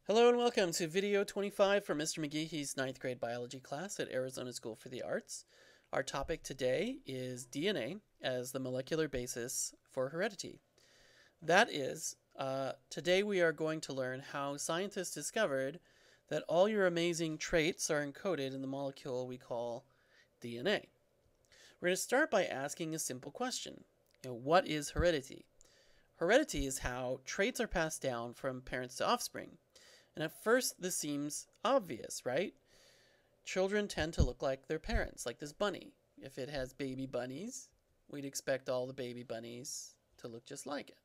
Hello and welcome to video 25 from Mr. McGee's 9th grade biology class at Arizona School for the Arts. Our topic today is DNA as the molecular basis for heredity. That is, today we are going to learn how scientists discovered that all your amazing traits are encoded in the molecule we call DNA. We're going to start by asking a simple question. What is heredity? Heredity is how traits are passed down from parents to offspring. And at first, this seems obvious, right? Children tend to look like their parents, like this bunny. If it has baby bunnies, we'd expect all the baby bunnies to look just like it.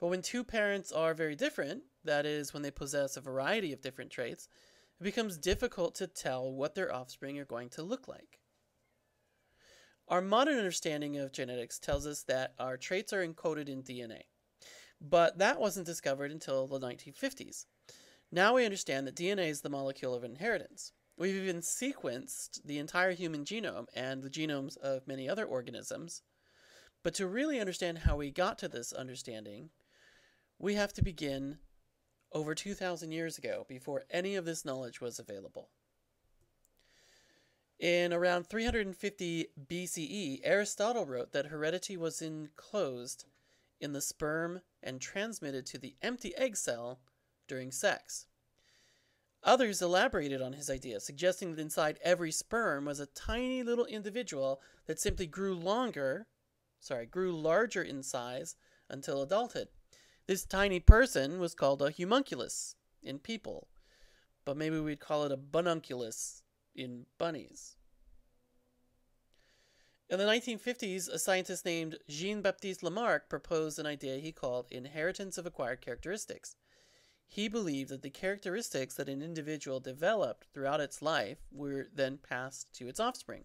But when two parents are very different, that is, when they possess a variety of different traits, it becomes difficult to tell what their offspring are going to look like. Our modern understanding of genetics tells us that our traits are encoded in DNA. But that wasn't discovered until the 1950s. Now we understand that DNA is the molecule of inheritance. We've even sequenced the entire human genome and the genomes of many other organisms. But to really understand how we got to this understanding, we have to begin over 2,000 years ago, before any of this knowledge was available. In around 350 BCE, Aristotle wrote that heredity was enclosed in the sperm and transmitted to the empty egg cell during sex. Others elaborated on his idea, suggesting that inside every sperm was a tiny little individual that simply grew larger in size until adulthood. This tiny person was called a homunculus in people, but maybe we'd call it a bununculus in bunnies. In the 1950s, a scientist named Jean-Baptiste Lamarck proposed an idea he called inheritance of acquired characteristics. He believed that the characteristics that an individual developed throughout its life were then passed to its offspring.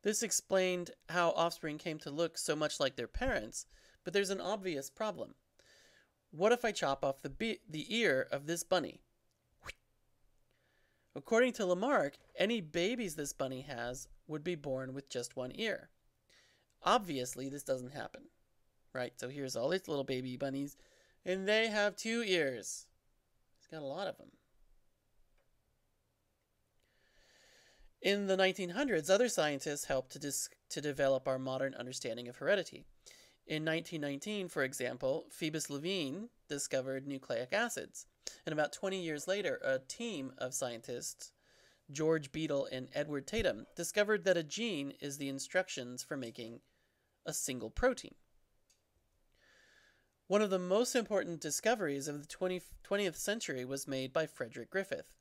This explained how offspring came to look so much like their parents, but there's an obvious problem. What if I chop off the ear of this bunny? According to Lamarck, any babies this bunny has would be born with just one ear. Obviously, this doesn't happen, right? So here's all these little baby bunnies, and they have 2 ears. He's got a lot of them. In the 1900s, other scientists helped to develop our modern understanding of heredity. In 1919, for example, Phoebus Levene discovered nucleic acids. And about 20 years later, a team of scientists, George Beadle and Edward Tatum, discovered that a gene is the instructions for making a single protein. One of the most important discoveries of the 20th century was made by Frederick Griffith.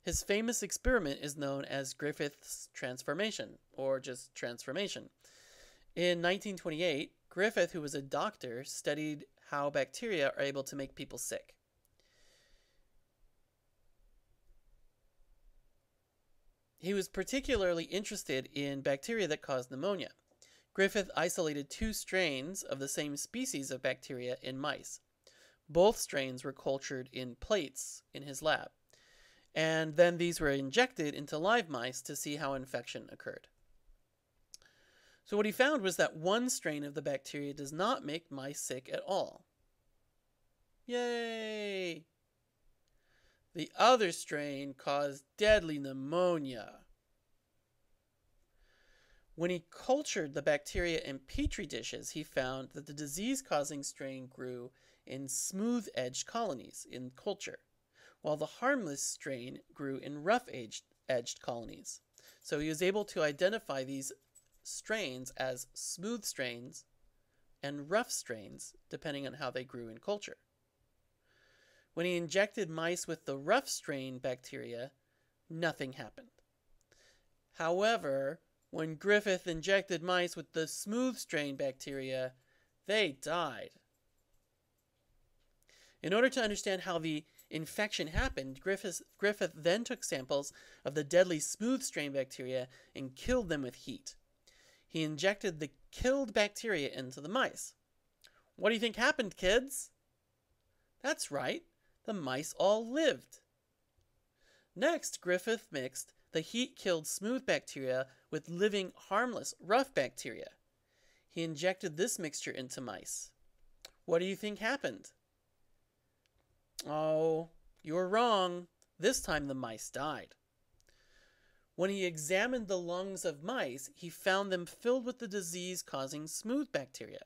His famous experiment is known as Griffith's transformation, or just transformation. In 1928, Griffith, who was a doctor, studied how bacteria are able to make people sick. He was particularly interested in bacteria that caused pneumonia. Griffith isolated 2 strains of the same species of bacteria in mice. Both strains were cultured in plates in his lab, and then these were injected into live mice to see how infection occurred. So what he found was that one strain of the bacteria does not make mice sick at all. Yay! The other strain caused deadly pneumonia. When he cultured the bacteria in petri dishes, he found that the disease-causing strain grew in smooth-edged colonies in culture, while the harmless strain grew in rough-edged colonies. So he was able to identify these strains as smooth strains and rough strains, depending on how they grew in culture. When he injected mice with the rough strain bacteria, nothing happened. However, when Griffith injected mice with the smooth strain bacteria, they died. In order to understand how the infection happened, Griffith then took samples of the deadly smooth strain bacteria and killed them with heat. He injected the killed bacteria into the mice. What do you think happened, kids? That's right. The mice all lived. Next, Griffith mixed the heat-killed smooth bacteria with living, harmless, rough bacteria. He injected this mixture into mice. What do you think happened? Oh, you're wrong. This time the mice died. When he examined the lungs of mice, he found them filled with the disease-causing smooth bacteria.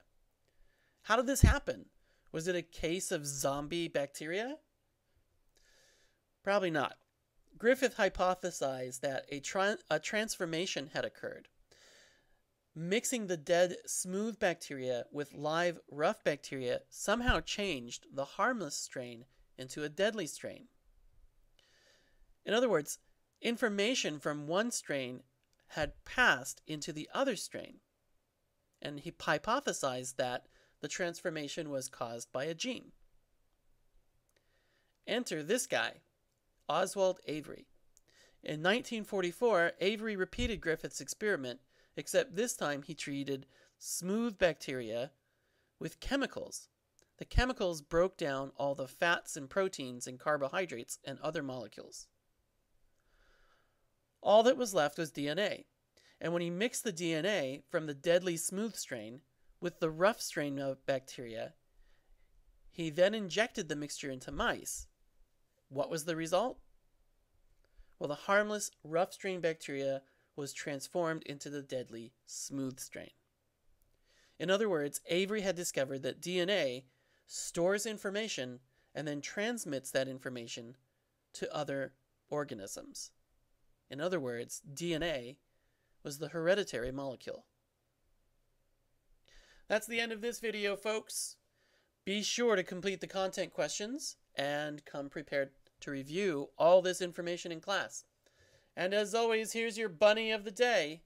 How did this happen? Was it a case of zombie bacteria? Probably not. Griffith hypothesized that a transformation had occurred. Mixing the dead smooth bacteria with live rough bacteria somehow changed the harmless strain into a deadly strain. In other words, information from one strain had passed into the other strain, and he hypothesized that the transformation was caused by a gene. Enter this guy, Oswald Avery. In 1944, Avery repeated Griffith's experiment, except this time he treated smooth bacteria with chemicals. The chemicals broke down all the fats and proteins and carbohydrates and other molecules. All that was left was DNA, and when he mixed the DNA from the deadly smooth strain with the rough strain of bacteria, he then injected the mixture into mice. What was the result? Well, the harmless rough strain bacteria was transformed into the deadly smooth strain. In other words, Avery had discovered that DNA stores information and then transmits that information to other organisms. In other words, DNA was the hereditary molecule. That's the end of this video, folks. Be sure to complete the content questions and come prepared to review all this information in class. And as always, here's your bunny of the day.